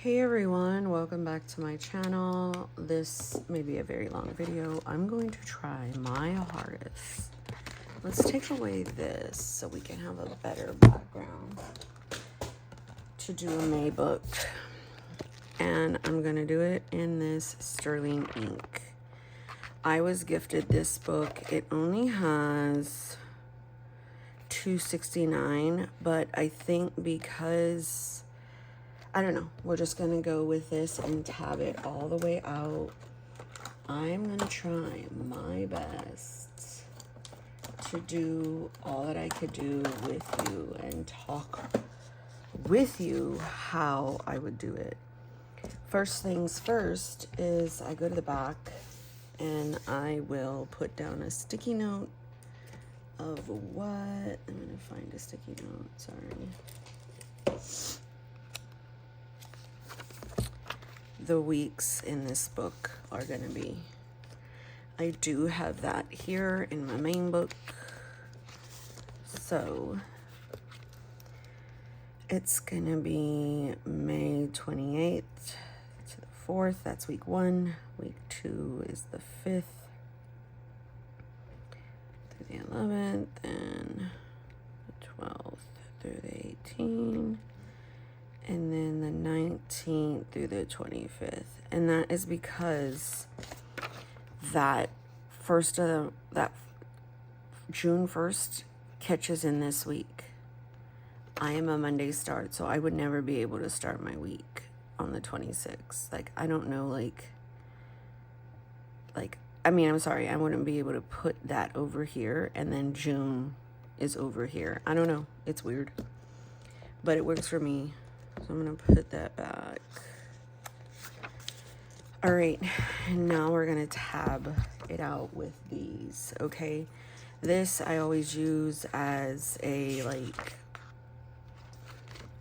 Hey everyone, welcome back to my channel. This may be a very long video. I'm going to try my hardest. Let's take away this so we can have a better background to do a May book. And I'm gonna do it in this sterling ink. I was gifted this book. It only has $2.69, but I think because I don't know, we're just gonna go with this and tab it all the way out. I'm gonna try my best to do all that I could do with you and talk with you how I would do it. First things first is I go to the back and I will put down a sticky note of what, I'm gonna find a sticky note, sorry. The weeks in this book are going to be. I do have that here in my main book. So it's going to be May 28th to the 4th. That's week 1. Week 2 is the 5th through the 11th and the 12th through the 18th. And then the 19th through the 25th. And that is because that June 1st catches in this week. I am a Monday start, so I would never be able to start my week on the 26th. Like, I don't know, I'm sorry, I wouldn't be able to put that over here and then June is over here. I don't know. It's weird. But it works for me. So I'm going to put that back. All right, now we're going to tab it out with these, okay? This I always use as a, I'm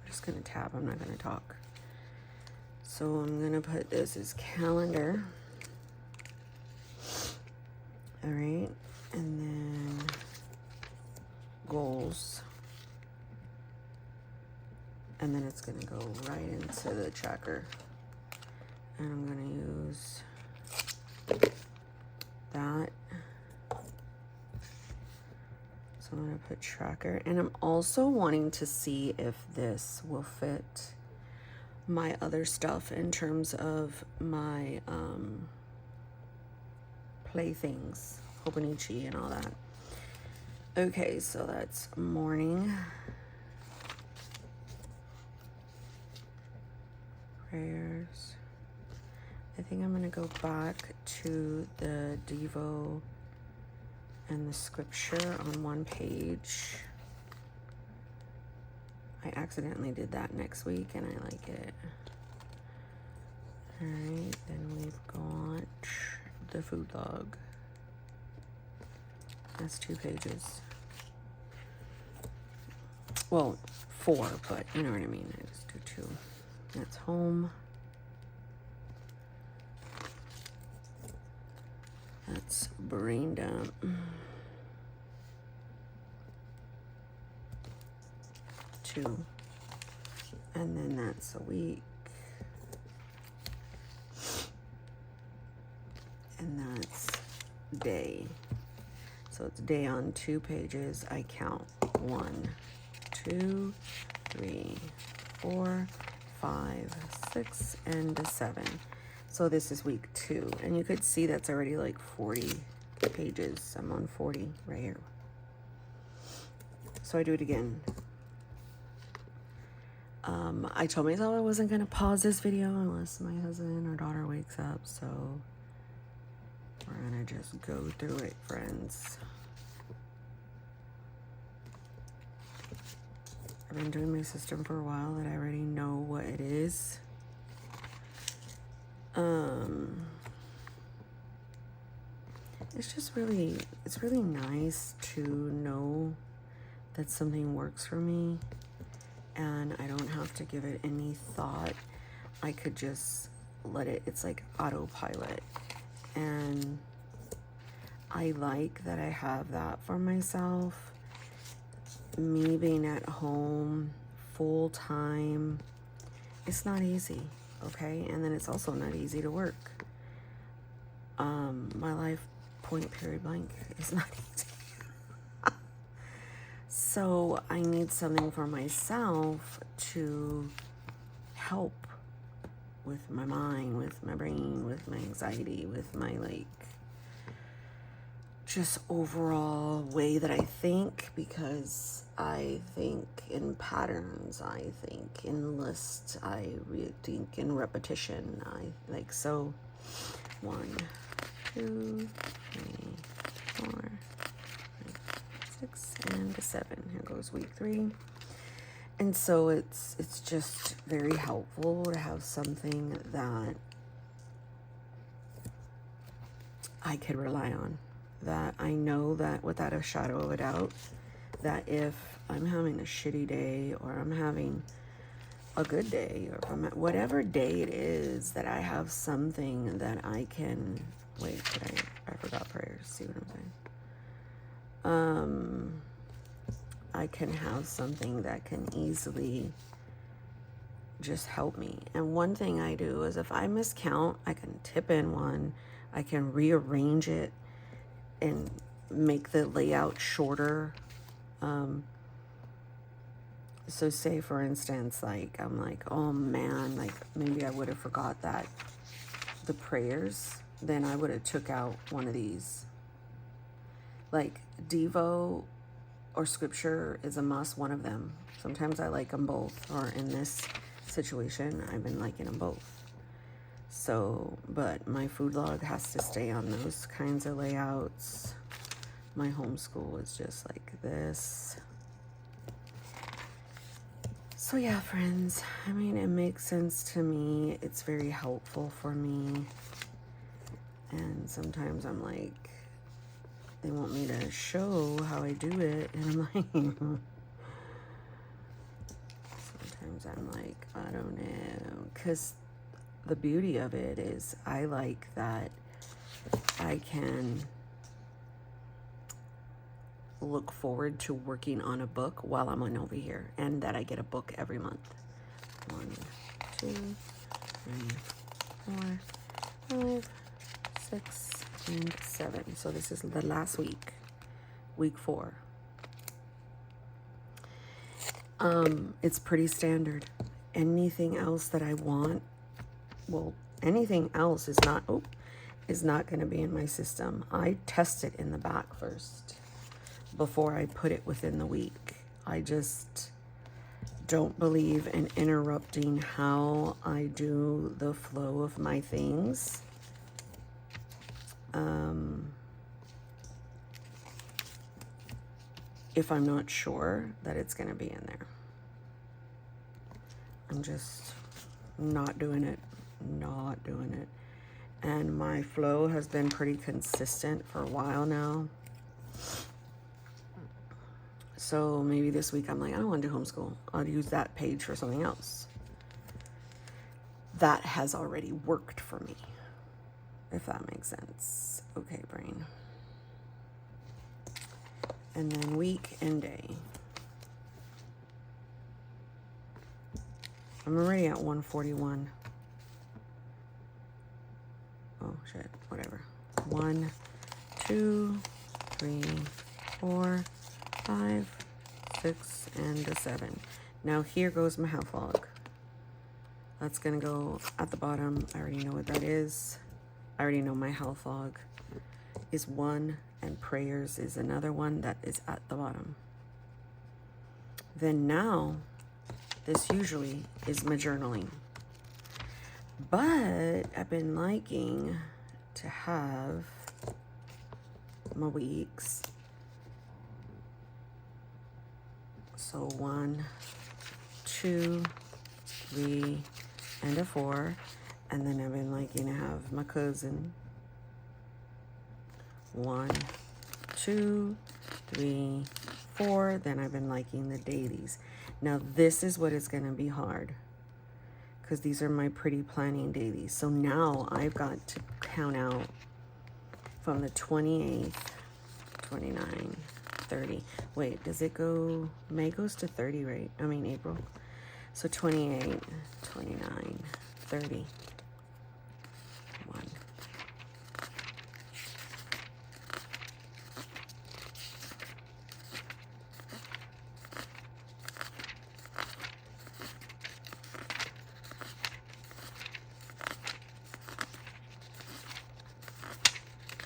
just going to tab, I'm not going to talk. So I'm going to put this as calendar. All right, and then goals. And then it's going to go right into the tracker. And I'm going to use that. So I'm going to put tracker. And I'm also wanting to see if this will fit my other stuff in terms of my playthings, Hobonichi and all that. Okay, so that's morning. Prayers. I think I'm going to go back to the Devo and the scripture on one page. I accidentally did that next week and I like it. Alright, then we've got the food log. That's 2 pages. Well, 4, but you know what I mean. I just do 2. That's home. That's brain dump. Two. And then that's a week. And that's day. So it's day on 2 pages. I count 1, 2, 3, 4, 5, 6, and 7. So this is week 2. And you could see that's already like 40 pages. I'm on 40 right here. So I do it again. I told myself I wasn't going to pause this video unless my husband or daughter wakes up. So we're going to just go through it, friends. I've been doing my system for a while that I already know what it is. It's really nice to know that something works for me and I don't have to give it any thought. I could just let it, it's like autopilot. And I like that I have that for myself. Me being at home full time, it's not easy. okay? And then it's also not easy to work. My life, point, period, blank, is not easy. So I need something for myself to help with my mind, with my brain, with my anxiety, with my like just overall way that I think, because I think in patterns, I think in lists, I think in repetition. I like, so 1, 2, 3, 4, 5, 6, and 7. Here goes week 3. And so it's just very helpful to have something that I could rely on, that I know that without a shadow of a doubt, that if I'm having a shitty day or I'm having a good day, or if I'm at whatever day it is, that I have something that I can, wait, I forgot prayers, see what I'm saying? I can have something that can easily just help me. And one thing I do is if I miscount, I can tip in one, I can rearrange it and make the layout shorter. So say for instance, like I'm like, oh man, like maybe I would have forgot that the prayers, then I would have took out one of these. Like Devo or scripture is a must, one of them. Sometimes I like them both, or in this situation, I've been liking them both. So, but my food log has to stay on those kinds of layouts. My homeschool is just like this. So yeah, friends, I mean, it makes sense to me. It's very helpful for me. And sometimes I'm like, they want me to show how I do it, and I'm like, sometimes I'm like, I don't know, because the beauty of it is I like that I can look forward to working on a book while I'm on over here, and that I get a book every month. 1, 2, 3, 4, 5, 6, and 7. So this is the last week, week 4. It's pretty standard. Anything else that I want, well, anything else is not going to be in my system. I test it in the back first before I put it within the week. I just don't believe in interrupting how I do the flow of my things. If I'm not sure that it's going to be in there. I'm just not doing it. And my flow has been pretty consistent for a while now. So maybe this week I'm like, I don't want to do homeschool. I'll use that page for something else. That has already worked for me, if that makes sense. Okay, brain. And then week and day. I'm already at 141. Oh shit, whatever. 1, 2, 3, 4, 5, 6, and a 7. Now here goes my health log. That's gonna go at the bottom. I already know what that is. I already know my health log is 1, and prayers is another one that is at the bottom. Then now, this usually is my journaling. But I've been liking to have my weeks. So 1, 2, 3, and a 4. And then I've been liking to have my cousin. 1, 2, 3, 4. Then I've been liking the dailies. Now this is what is going to be hard, because these are my pretty planning dailies. So now I've got to count out from the 28th, 29, 30. Wait, does it go? May goes to 30, right? I mean April. So 28, 29, 30. 1.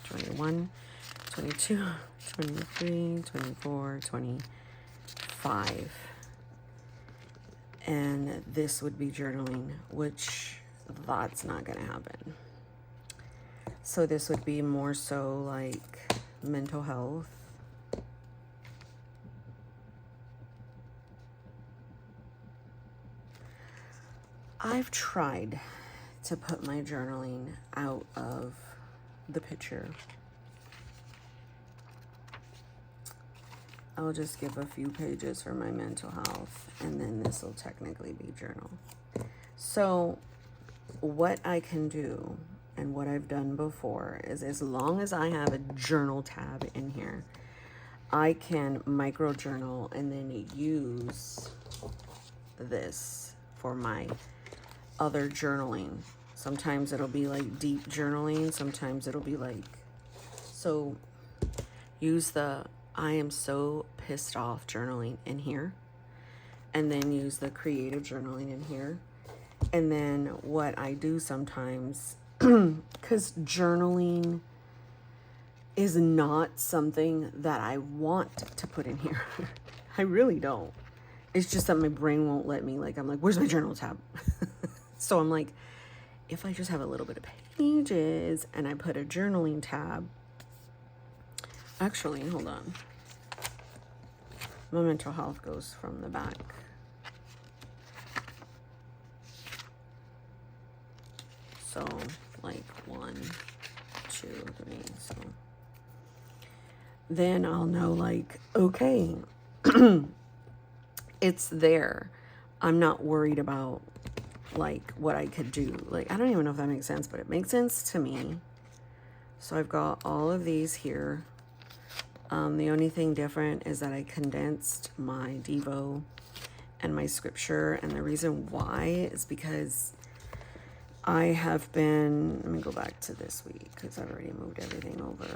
21, 22, 23, 24, 25. And this would be journaling, which that's not going to happen. So this would be more so like mental health. I've tried to put my journaling out of the picture. I'll just give a few pages for my mental health, and then this will technically be journal. So what I can do and what I've done before is, as long as I have a journal tab in here, I can micro journal and then use this for my other journaling. Sometimes it'll be like deep journaling. Sometimes it'll be like, so use the I am so pissed off journaling in here, and then use the creative journaling in here. And then what I do sometimes, because journaling is not something that I want to put in here. I really don't. It's just that my brain won't let me. Like, I'm like, where's my journal tab? So I'm like, if I just have a little bit of pages and I put a journaling tab. Actually, hold on. My mental health goes from the back. So, like 1, 2, 3. So then I'll know, like, okay, it's there. I'm not worried about, like, what I could do. Like, I don't even know if that makes sense, but it makes sense to me. So I've got all of these here. The only thing different is that I condensed my Devo and my scripture. And the reason why is because I have been, let me go back to this week because I've already moved everything over.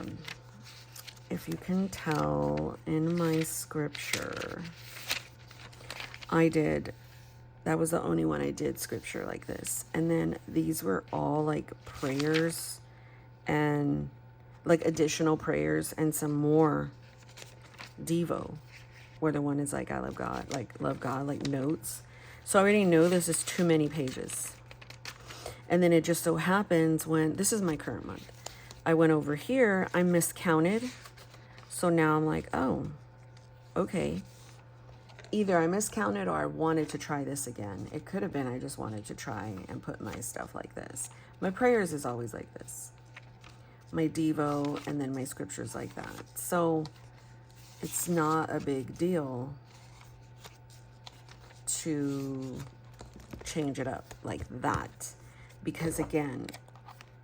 If you can tell in my scripture, that was the only one I did scripture like this. And then these were all like prayers and like additional prayers and some more Devo, where the one is like, I love God, like notes. So I already know this is too many pages. And then it just so happens when, this is my current month, I went over here, I miscounted. So now I'm like, oh, okay. Either I miscounted or I wanted to try this again. It could have been I just wanted to try and put my stuff like this. My prayers is always like this. My Devo and then my scriptures like that. So it's not a big deal to change it up like that. Because again,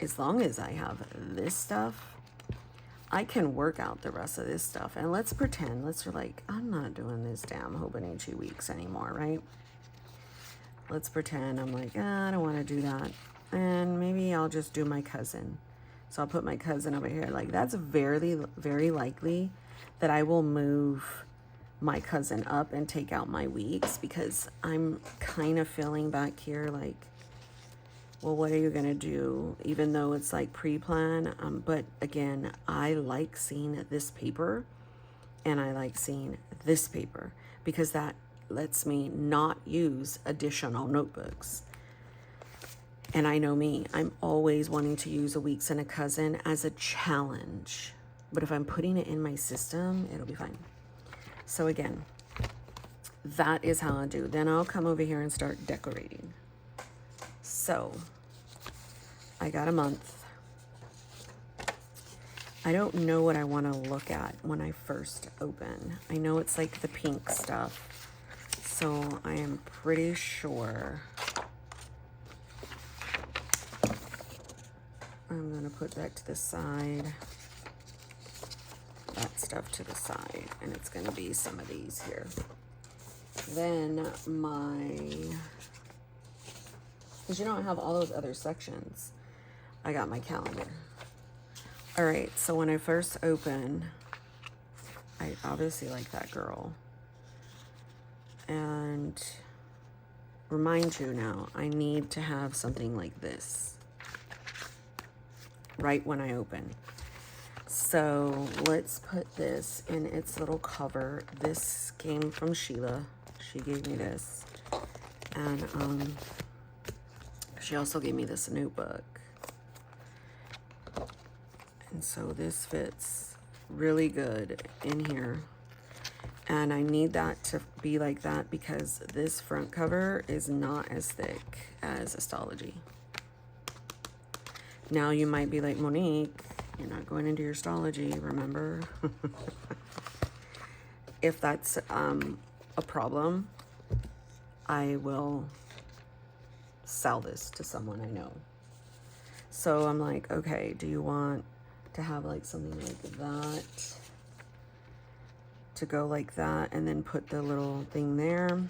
as long as I have this stuff, I can work out the rest of this stuff. And let's pretend, like, I'm not doing this damn Hobonichi weeks anymore, right? Let's pretend I'm like, I don't want to do that. And maybe I'll just do my cousin. So I'll put my cousin over here. Like, that's very, very likely that I will move my cousin up and take out my weeks, because I'm kind of feeling back here like, well, what are you going to do? Even though it's like pre-plan. But again, I like seeing this paper and I like seeing this paper because that lets me not use additional notebooks. And I know me, I'm always wanting to use a weeks and a cousin as a challenge. But if I'm putting it in my system, it'll be fine. So again, that is how I do. Then I'll come over here and start decorating. So I got a month. I don't know what I want to look at when I first open. I know it's like the pink stuff. So I am pretty sure I'm going to put that to the side. That stuff to the side. And it's going to be some of these here. Then Because you know I have all those other sections. I got my calendar. All right, so when I first open, I obviously like that girl. And remind you now, I need to have something like this right when I open. So let's put this in its little cover. This came from Sheila. She gave me this. And she also gave me this notebook. And so this fits really good in here. And I need that to be like that because this front cover is not as thick as Astrology. Now you might be like, Monique, you're not going into your Astrology, remember? If that's a problem, I will sell this to someone I know. So I'm like, okay, do you want to have like something like that? To go like that and then put the little thing there.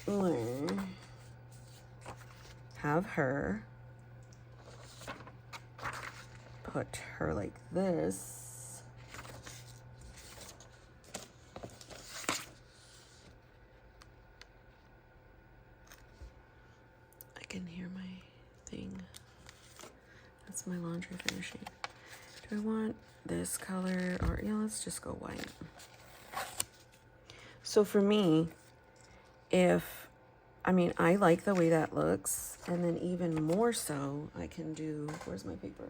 Or have her put her like this. I can hear my thing. That's my laundry finishing. Do I want this color or yeah, let's just go white. So for me, I like the way that looks, and then even more so I can do, where's my paper?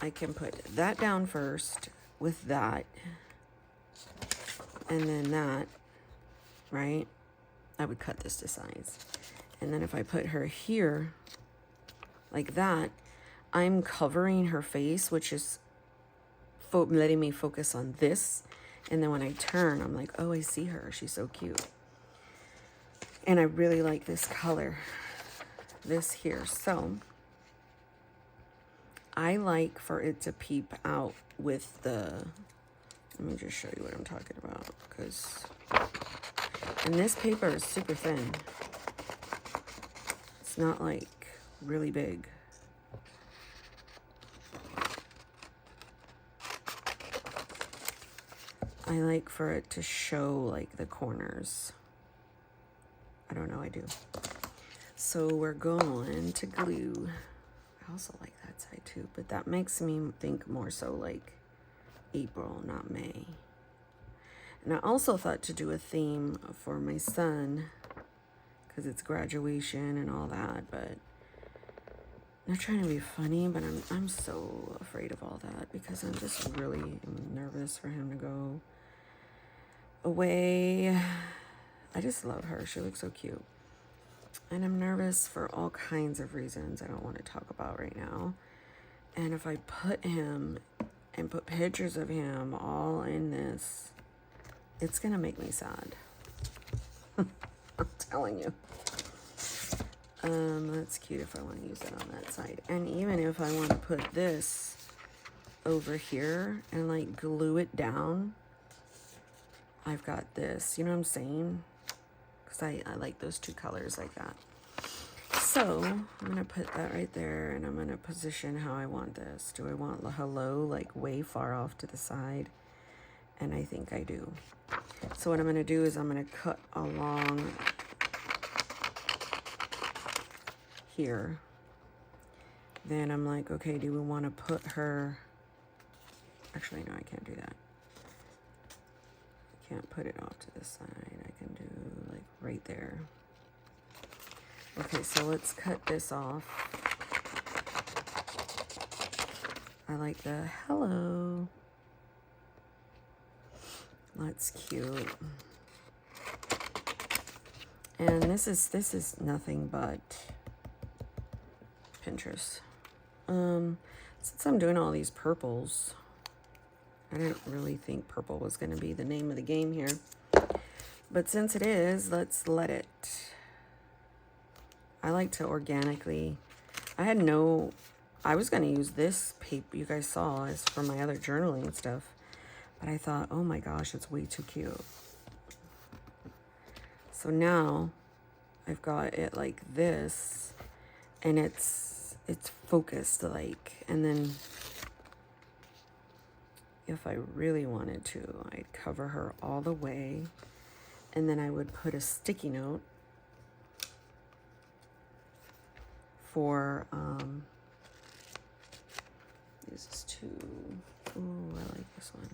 I can put that down first with that, and then that, right? I would cut this to size. And then if I put her here like that, I'm covering her face, which is letting me focus on this. And then when I turn, I'm like, oh, I see her. She's so cute. And I really like this color, this here. So I like for it to peep out with the, let me just show you what I'm talking about. And this paper is super thin. It's not like really big. I like for it to show like the corners. I don't know, I do. So we're going to glue. I also like that side too, but that makes me think more so like April, not May. And I also thought to do a theme for my son because it's graduation and all that, but I'm not trying to be funny, but I'm so afraid of all that because I'm just really nervous for him to go away. I just love her. She looks so cute. And I'm nervous for all kinds of reasons I don't want to talk about right now. And if I put him and put pictures of him all in this, it's going to make me sad. I'm telling you. That's cute if I want to use it on that side. And even if I want to put this over here and like glue it down, I've got this. You know what I'm saying? Because I like those two colors like that. So I'm going to put that right there and I'm going to position how I want this. Do I want the hello like way far off to the side? And I think I do. So what I'm going to do is I'm going to cut along here. Then I'm like, okay, do we want to put her, actually no, I can't do that. I can't put it off to the side. I can do like right there. Okay, so let's cut this off. I like the hello. That's cute. And this is nothing but Pinterest. Since I'm doing all these purples, I didn't really think purple was going to be the name of the game here. But since it is, let's let it. I like to organically. I was going to use this paper you guys saw as for my other journaling stuff. But I thought, oh my gosh, it's way too cute. So now I've got it like this, and it's focused like, and then if I really wanted to, I'd cover her all the way, and then I would put a sticky note for, this is too, ooh, I like this one.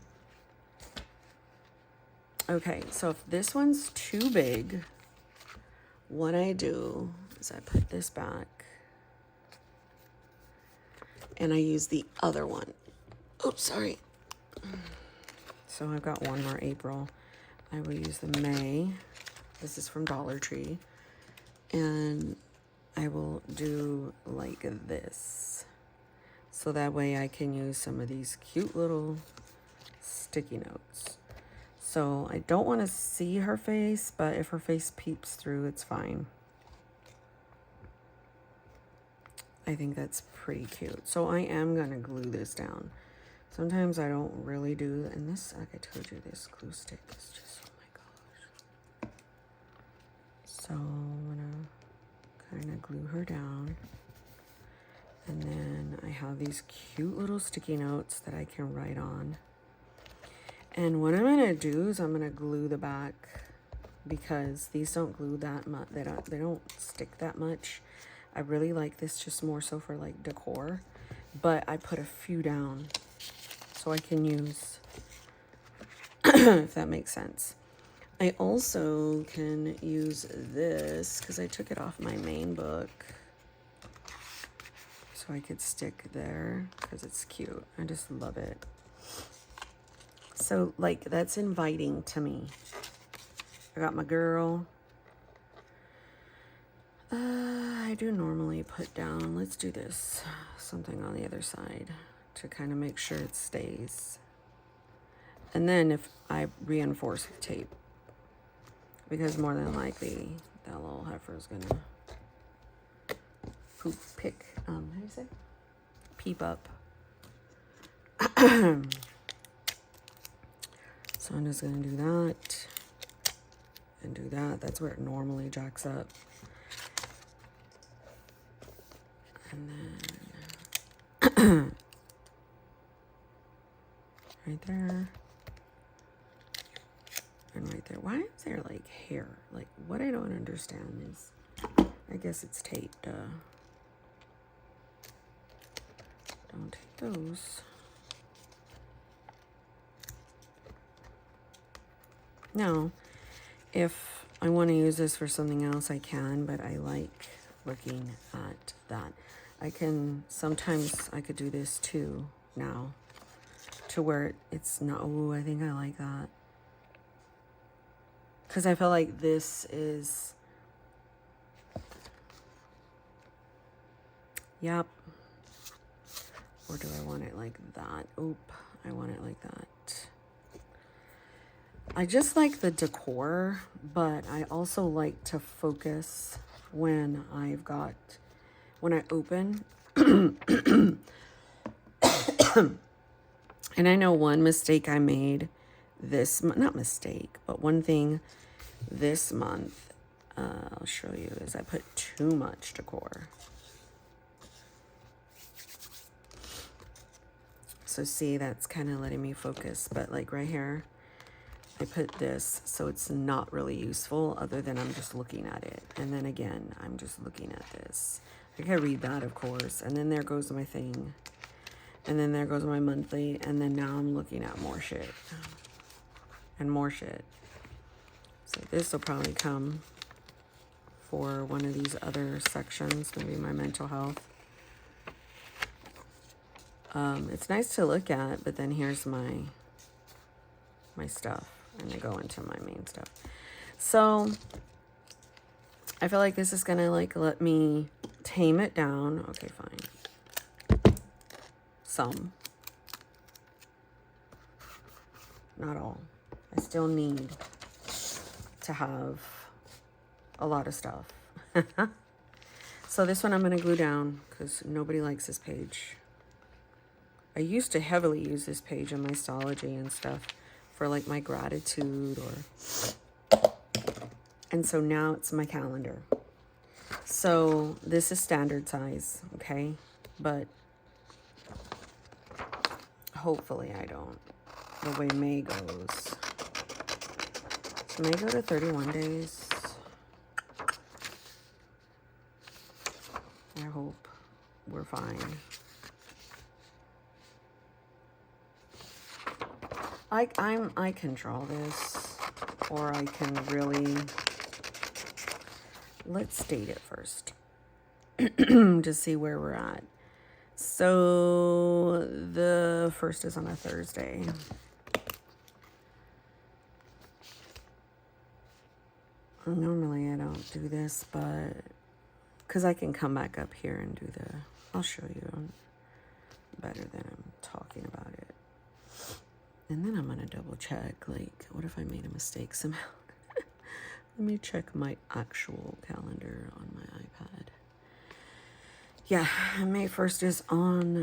Okay, so if this one's too big, what I do is I put this back and I use the other one. Oops, sorry. So I've got one more April. I will use the May. This is from Dollar Tree. And I will do like this. So that way I can use some of these cute little sticky notes. So I don't want to see her face, but if her face peeps through, it's fine. I think that's pretty cute. So I am going to glue this down. Sometimes I don't really do, and this, like I told you, this glue stick is just, oh my gosh. So I'm going to kind of glue her down. And then I have these cute little sticky notes that I can write on. And what I'm going to do is I'm going to glue the back, because these don't glue that much. They don't stick that much. I really like this just more so for like decor, but I put a few down so I can use, if that makes sense. I also can use this because I took it off my main book, so I could stick there because it's cute. I just love it. So like that's inviting to me. I got my girl. I do normally put down, let's do this, something on the other side to kind of make sure it stays. And then if I reinforce with tape, because more than likely that little heifer is gonna how do you say? Peep up. So I'm just gonna do that and do that. That's where it normally jacks up. And then right there and right there. Why is there like hair? Like what I don't understand is, I guess it's tape, duh. Don't take those. Now, if I want to use this for something else, I can, but I like looking at that. Sometimes I could do this too now, to where it's not, oh, I think I like that. Because I feel like this is, yep. Or do I want it like that? Oop, I want it like that. I just like the decor, but I also like to focus when I open. And I know one mistake I made not mistake, but one thing this month, I'll show you, is I put too much decor. So see, that's kind of letting me focus, but like right here, I put this, so it's not really useful other than I'm just looking at it. And then again, I'm just looking at this. I can read that, of course. And then there goes my thing. And then there goes my monthly. And then now I'm looking at more shit. And more shit. So this will probably come for one of these other sections, maybe my mental health. It's nice to look at, but then here's my stuff. And I go into my main stuff. So I feel like this is gonna like let me tame it down. Okay, fine. Some. Not all. I still need to have a lot of stuff. So this one I'm gonna glue down because nobody likes this page. I used to heavily use this page in my astrology and stuff for like my gratitude or And so now it's my calendar. So this is standard size, okay? But hopefully I don't. The way May goes. So May go to 31 days. I hope we're fine. I can draw this, or I can really, let's date it first to see where we're at. So the 1st is on a Thursday. Normally I don't do this, but because I can come back up here and do I'll show you better than I'm talking about it. And then I'm going to double check, like, what if I made a mistake somehow? Let me check my actual calendar on my iPad. Yeah, May 1st is on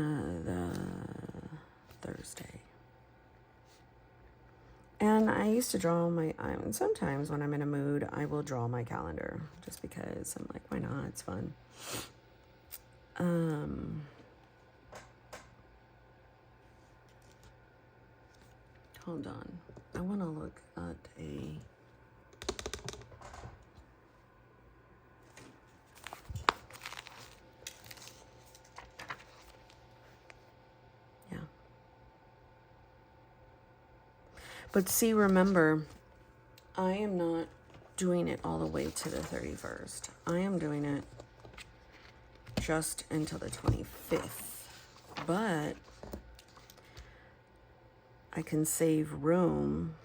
the Thursday. And I used to draw sometimes when I'm in a mood, I will draw my calendar just because I'm like, why not? It's fun. Hold on. I want to look at yeah. But see, remember, I am not doing it all the way to the 31st. I am doing it just until the 25th. But I can save room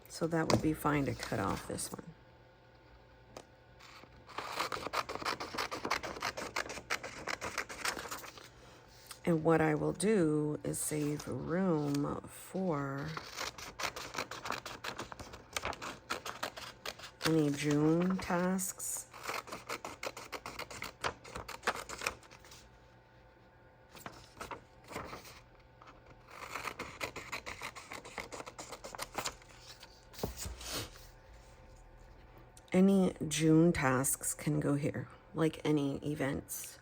so that would be fine to cut off this one. And what I will do is save room for any June tasks. Any June tasks can go here, like any events.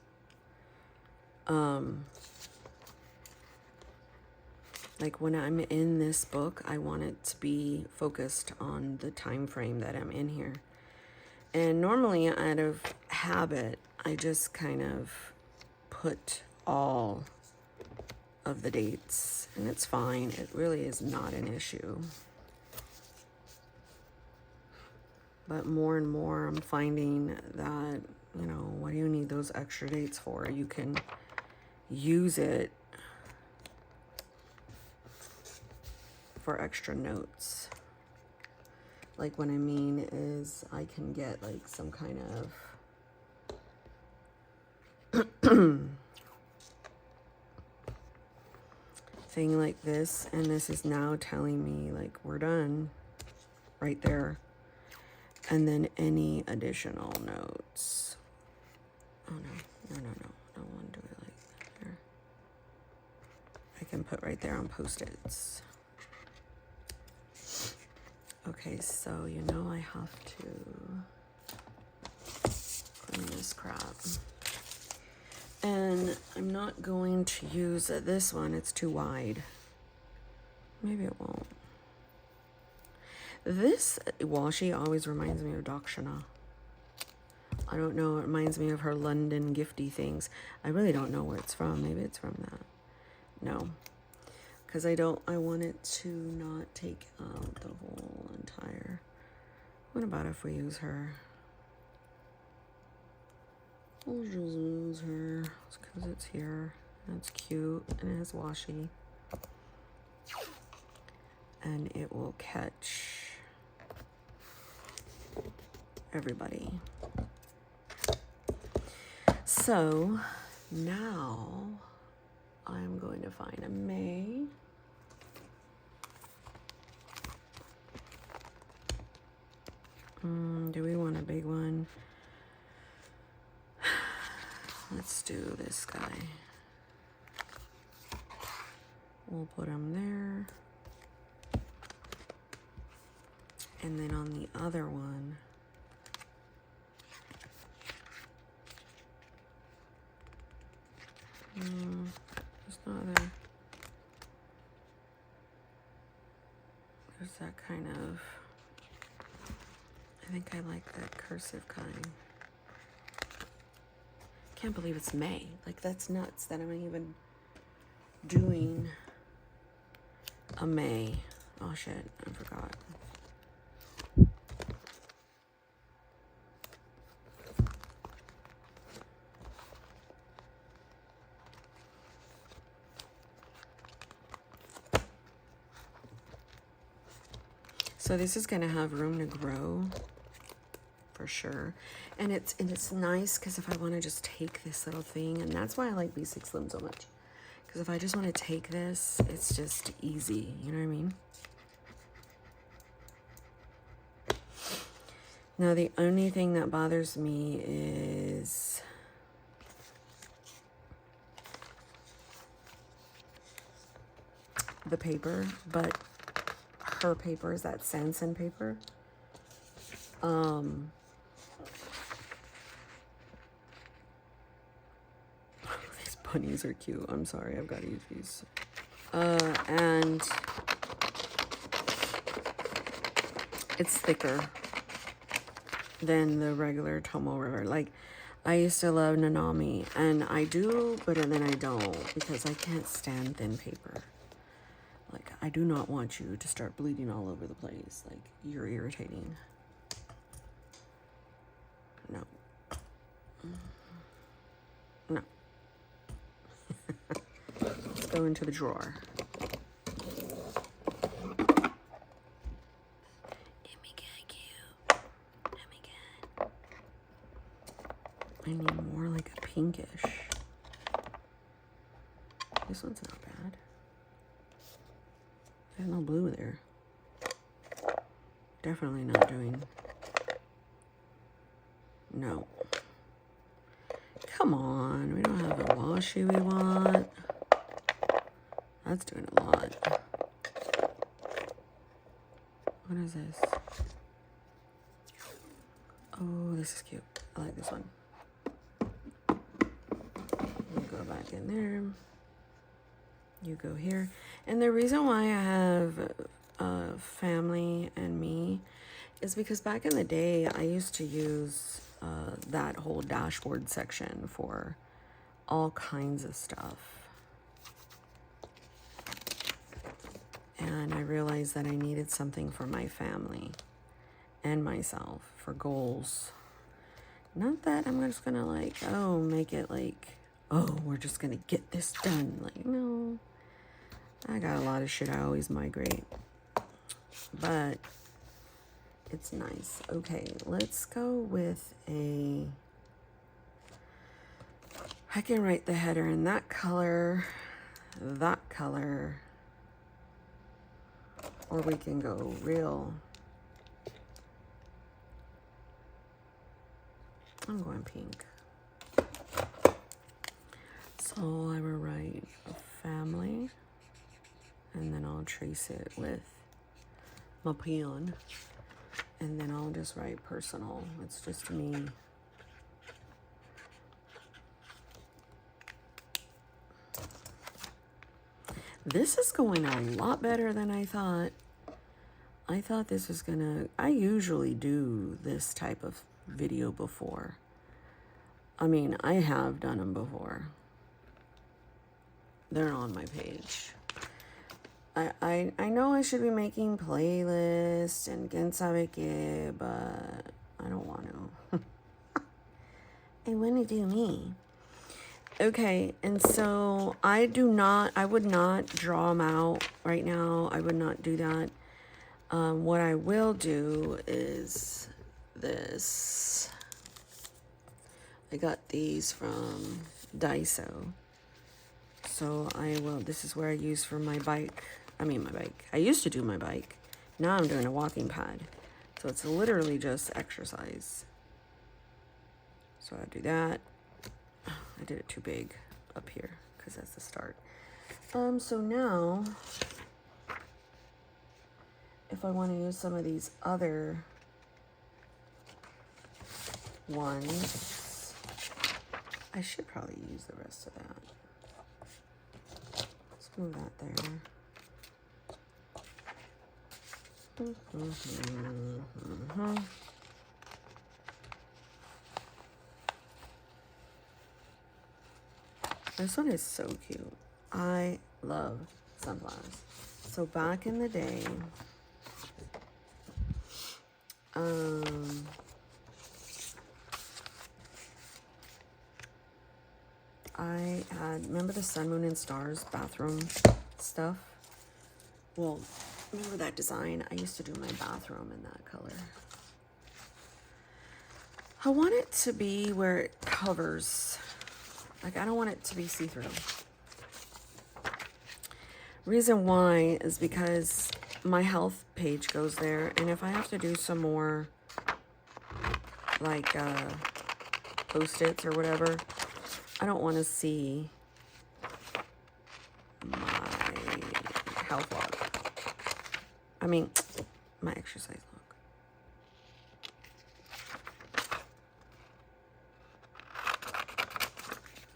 Like when I'm in this book, I want it to be focused on the time frame that I'm in here. And normally out of habit, I just kind of put all of the dates, and it's fine. It really is not an issue. But more and more I'm finding that, you know, what do you need those extra dates for? You can use it for extra notes. Like what I mean is I can get like some kind of thing like this, and this is now telling me like we're done right there. And then any additional notes. Oh no, no, I don't want to do it like that here. I can put right there on Post-its. Okay, so you know I have to clean this crap. And I'm not going to use this one, it's too wide. Maybe it won't. This washi always reminds me of Dakshana. I don't know, it reminds me of her London gifty things. I really don't know where it's from. Maybe it's from that. No. Because I want it to not take out the whole entire. What about if we use her? We'll just use her because it's here. That's cute and it has washi. And it will catch everybody. So now I'm going to find a May. Do we want a big one? Let's do this guy. We'll put them there. And then on the other one, there's no other. There's that kind of, I think I like that cursive kind. Can't believe it's May. Like, that's nuts that I'm even doing a May. Oh shit, I forgot. So this is gonna have room to grow for sure. And it's nice because if I want to just take this little thing, and that's why I like B6Slim so much. Because if I just want to take this, it's just easy, you know what I mean? Now the only thing that bothers me is the paper, but her paper is that Sanson paper. These bunnies are cute. I'm sorry, I've got to use these. And it's thicker than the regular Tomo River. Like, I used to love Nanami, and I do, but then I don't, because I can't stand thin paper. Like, I do not want you to start bleeding all over the place. Like, you're irritating. No. No. Let's go into the drawer. I need more like a pinkish. This one's not bad. There's no blue there. Definitely not doing. No. Come on, we don't have a washi we want. That's doing a lot. What is this? Oh, this is cute. I like this one. Go back in there. You go here. And the reason why I have family and me is because back in the day I used to use that whole dashboard section for all kinds of stuff. And I realized that I needed something for my family and myself for goals. Not that I'm just gonna like, oh, make it like, oh, we're just gonna get this done. Like, no. I got a lot of shit I always migrate. But it's nice. Okay, let's go with a... I can write the header in that color, or we can go real. I'm going pink. So I will write a family, and then I'll trace it with my pen, and then I'll just write personal. It's just me. This is going a lot better than I thought. I thought this was gonna... I usually do this type of video before. I mean, I have done them before. They're on my page. I know I should be making playlists and quién sabe qué, but I don't want to. I want to do me. Okay, and so I would not draw them out right now. I would not do that. What I will do is this. I got these from Daiso. So this is where I use for my bike. I used to do my bike. Now I'm doing a walking pad. So it's literally just exercise. So I do that. I did it too big up here because that's the start. So now, if I want to use some of these other ones, I should probably use the rest of that. Let's move that there. This one is so cute. I love sunflowers. So back in the day, I had, remember the Sun, Moon, and Stars bathroom stuff? Well, remember that design? I used to do my bathroom in that color. I want it to be where it covers. Like, I don't want it to be see-through. Reason why is because my health page goes there, and if I have to do some more, like, Post-its or whatever, I don't want to see my health log. I mean, my exercise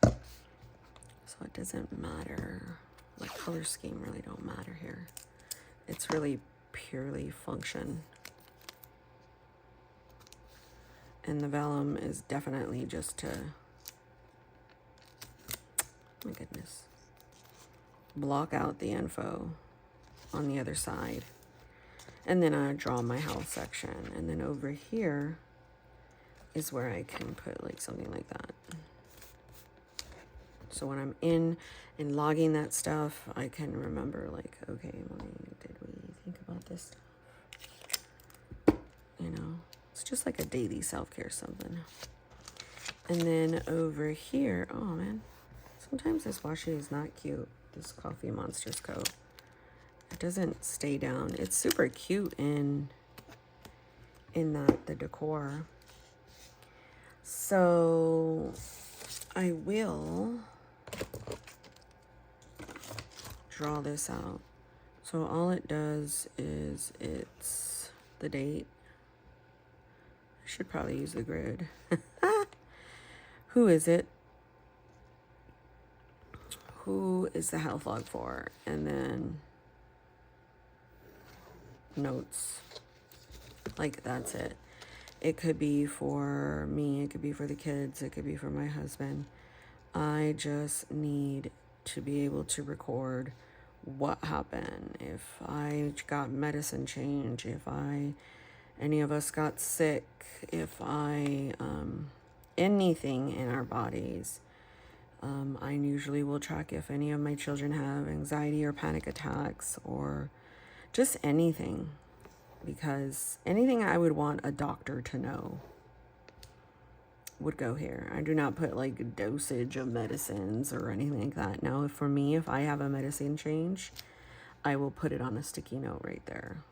log. So it doesn't matter. Like, color scheme really don't matter here. It's really purely function. And the vellum is definitely just to, my goodness, block out the info on the other side. And then I draw my health section. And then over here is where I can put like something like that. So when I'm in and logging that stuff, I can remember like, okay, did we think about this stuff? You know, it's just like a daily self-care something. And then over here, oh man, sometimes this washi is not cute. This Coffee Monsters coat. It doesn't stay down. It's super cute in the decor. So I will draw this out. So all it does is it's the date. I should probably use the grid. Who is it? Who is the health log for? And then notes. Like, that's it. It could be for me, it could be for the kids, it could be for my husband. I just need to be able to record what happened, if I got medicine change, if any of us got sick, if anything in our bodies. I usually will track if any of my children have anxiety or panic attacks or just anything, because anything I would want a doctor to know would go here. I do not put like dosage of medicines or anything like that. Now, for me, if I have a medicine change, I will put it on a sticky note right there.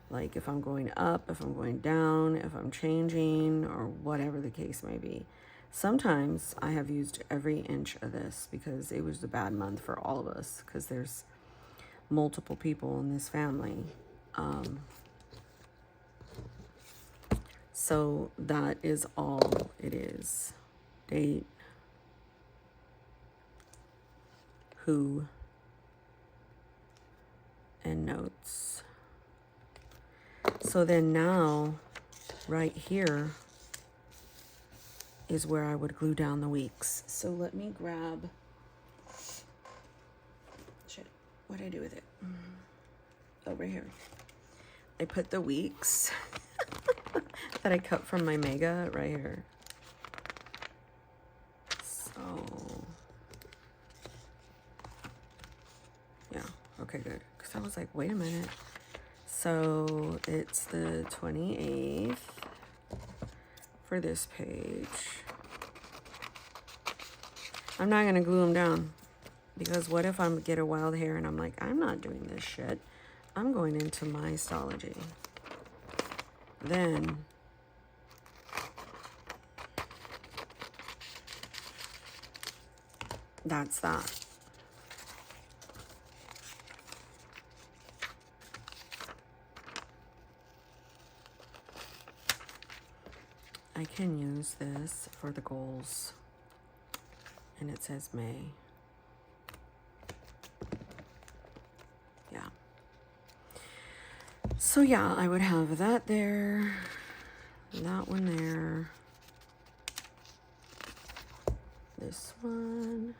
Like if I'm going up, if I'm going down, if I'm changing, or whatever the case may be. Sometimes I have used every inch of this because it was a bad month for all of us, because there's multiple people in this family. So that is all it is. Date, who, and notes. So then now, right here is where I would glue down the weeks. So let me grab, shit, what did I do with it? Over here. I put the weeks that I cut from my Mega right here. So, yeah, okay, good. Because I was like, wait a minute. So it's the 28th for this page. I'm not going to glue them down, because what if I get a wild hair and I'm like, I'm not doing this shit. I'm going into my astrology. Then that's that. I can use this for the goals. And it says May. Yeah. So yeah, I would have that there, that one there, this one.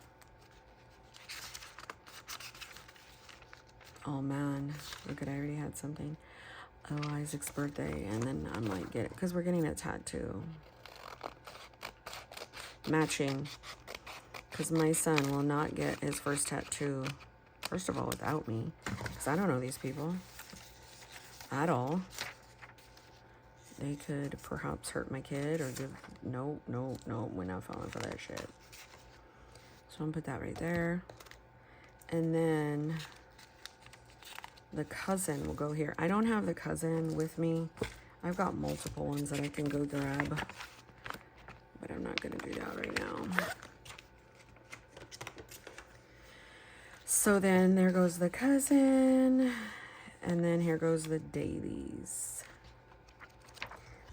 Oh man, look at, I already had something. Oh, Isaac's birthday, and then I might get it, because we're getting a tattoo. Matching, because my son will not get his first tattoo, first of all, without me, because I don't know these people at all. They could perhaps hurt my kid or give, no, we're not falling for that shit. So I'm gonna put that right there. And then the cousin will go here. I don't have the cousin with me. I've got multiple ones that I can go grab, but I'm not gonna do that right now. So then there goes the cousin, and then here goes the dailies.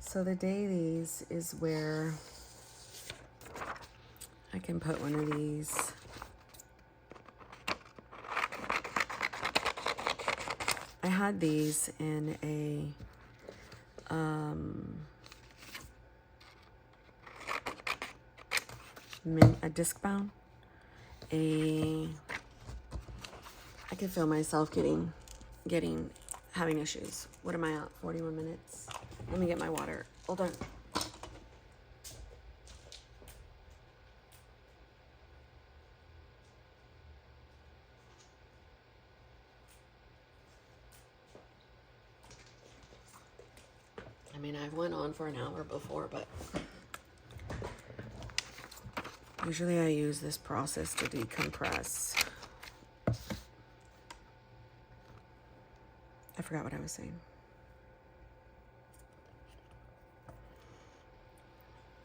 So the dailies is where I can put one of these. I had these in a disc bound. I can feel myself having issues. What am I at? 41 minutes. Let me get my water. Hold on. I mean, I went on for an hour before, but usually I use this process to decompress. I forgot what I was saying.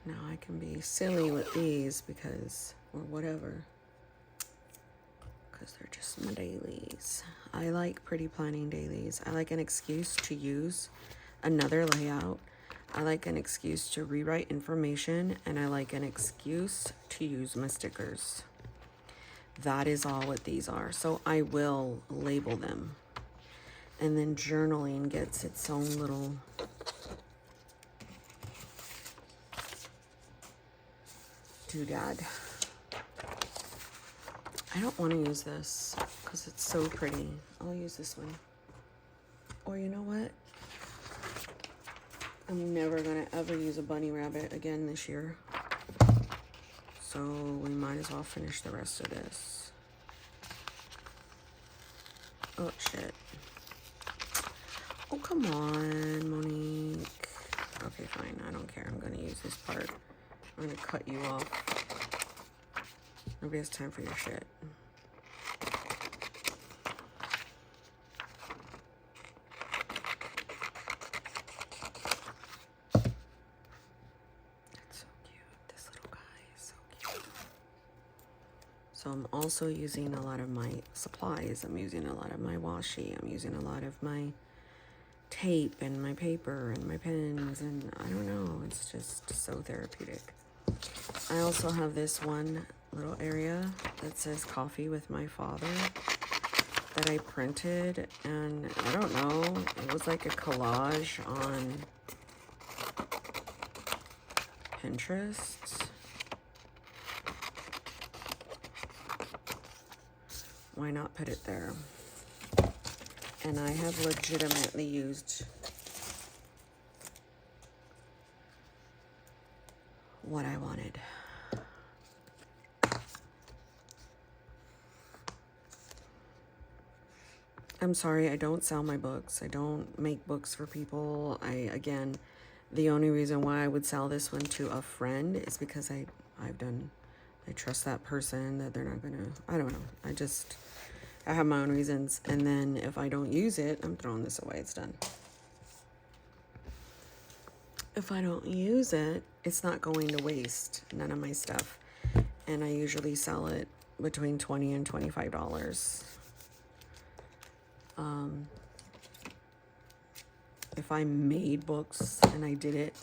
Now I can be silly with these because, or whatever, because they're just my dailies. I like pretty planning dailies. I like an excuse to use another layout. I like an excuse to rewrite information, and I like an excuse to use my stickers. That is all what these are. So I will label them. And then journaling gets its own little doodad. I don't want to use this because it's so pretty. I'll use this one. Or you know what? I'm never going to ever use a bunny rabbit again this year. So we might as well finish the rest of this. Oh, shit. Oh, come on, Monique. Okay, fine. I don't care. I'm going to use this part. I'm going to cut you off. Nobody has time for your shit. So I'm also using a lot of my supplies. I'm using a lot of my washi. I'm using a lot of my tape and my paper and my pens, and I don't know, it's just so therapeutic. I also have this one little area that says coffee with my father that I printed, and I don't know, it was like a collage on Pinterest. Why not put it there? And I have legitimately used what I wanted. I'm sorry, I don't sell my books. I don't make books for people. Again, the only reason why I would sell this one to a friend is because I trust that person, that they're not gonna, I don't know. I have my own reasons. And then if I don't use it, I'm throwing this away. It's done. If I don't use it, it's not going to waste. None of my stuff. And I usually sell it between $20 and $25. If I made books and I did it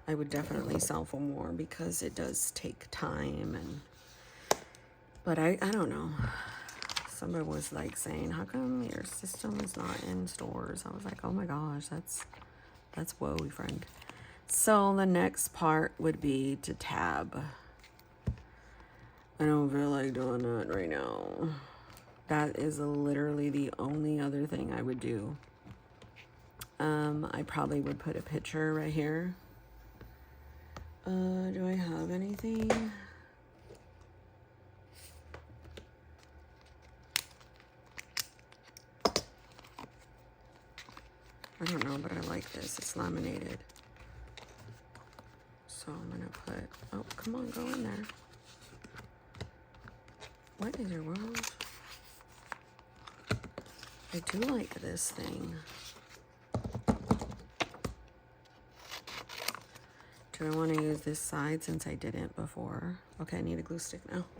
I would definitely sell for more because it does take time. But I don't know. Somebody was like saying, how come your system is not in stores? I was like, oh my gosh, that's woe, friend. So the next part would be to tab. I don't feel like doing that right now. That is literally the only other thing I would do. I probably would put a picture right here. Do I have anything? I don't know, but I like this. It's laminated. So I'm gonna put, oh, come on, go in there. What is your world? I do like this thing. Do I want to use this side since I didn't before? Okay, I need a glue stick now. Drop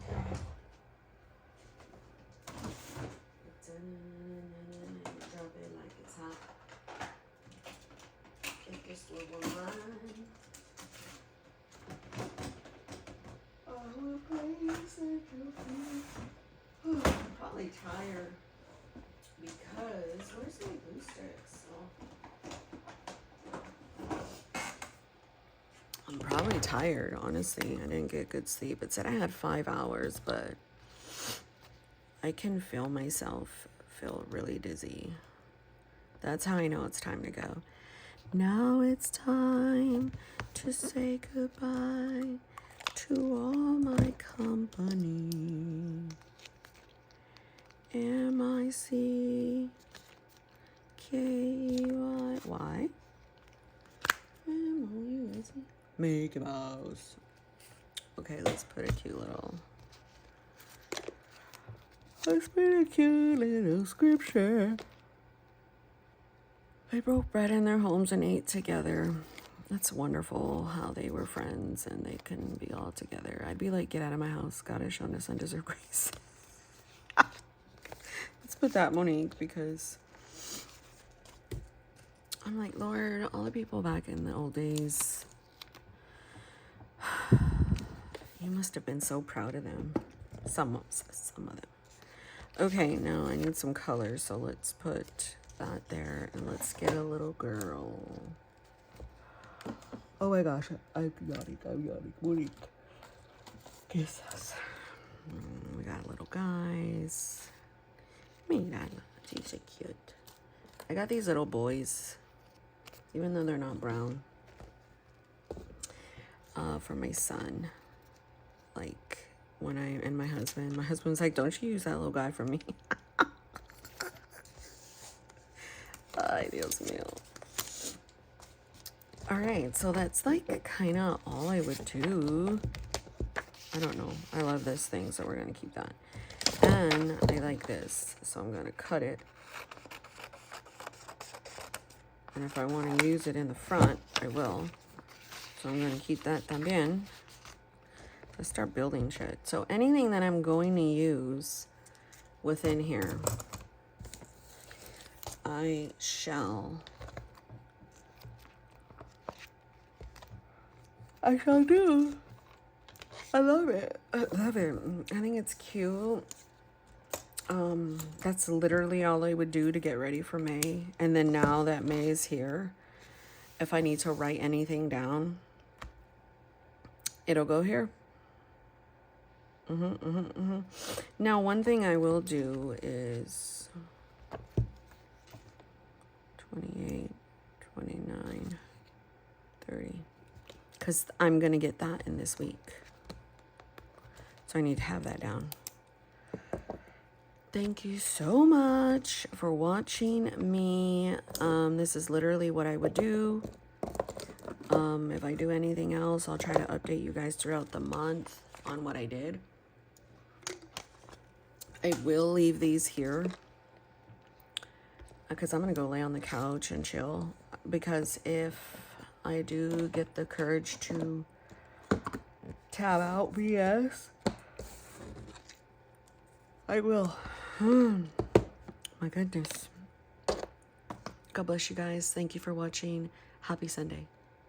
it like it's hot. Get this little line. I'm probably tired because where's my glue sticks? I'm probably tired, honestly. I didn't get good sleep. It said I had 5 hours, but I can feel myself feel really dizzy. That's how I know it's time to go. Now it's time to say goodbye to all my company. M-I-C-K-Y. M-O-U-S-E. Mickey Mouse. Okay, let's put a cute little scripture. They broke bread in their homes and ate together. That's wonderful how they were friends and they can be all together. I'd be like, get out of my house. God has shown us undeserved grace. Let's put that, Monique, because I'm like, Lord, all the people back in the old days, you must have been so proud of them. Some of them. Okay, now I need some colors, so let's put that there and let's get a little girl. Oh my gosh, I'm yawning. Monique. Kisses. We got little guys. Mira, she's so cute. I got these little boys, even though they're not brown, for my son. Like, when and my husband's like, don't you use that little guy for me. Ay, Dios mío. All right, so that's like kind of all I would do. I don't know. I love this thing, so we're going to keep that. And I like this, so I'm going to cut it. And if I want to use it in the front, I will. So I'm going to keep that también. Let's start building shit. So anything that I'm going to use within here, I shall do. I love it. I love it. I think it's cute. That's literally all I would do to get ready for May. And then now that May is here, if I need to write anything down, it'll go here. Now, one thing I will do is 28, 29, 30. Because I'm going to get that in this week. So I need to have that down. Thank you so much for watching me. This is literally what I would do. If I do anything else, I'll try to update you guys throughout the month on what I did. I will leave these here because I'm going to go lay on the couch and chill. Because if I do get the courage to tab out BS, I will. My goodness. God bless you guys. Thank you for watching. Happy Sunday.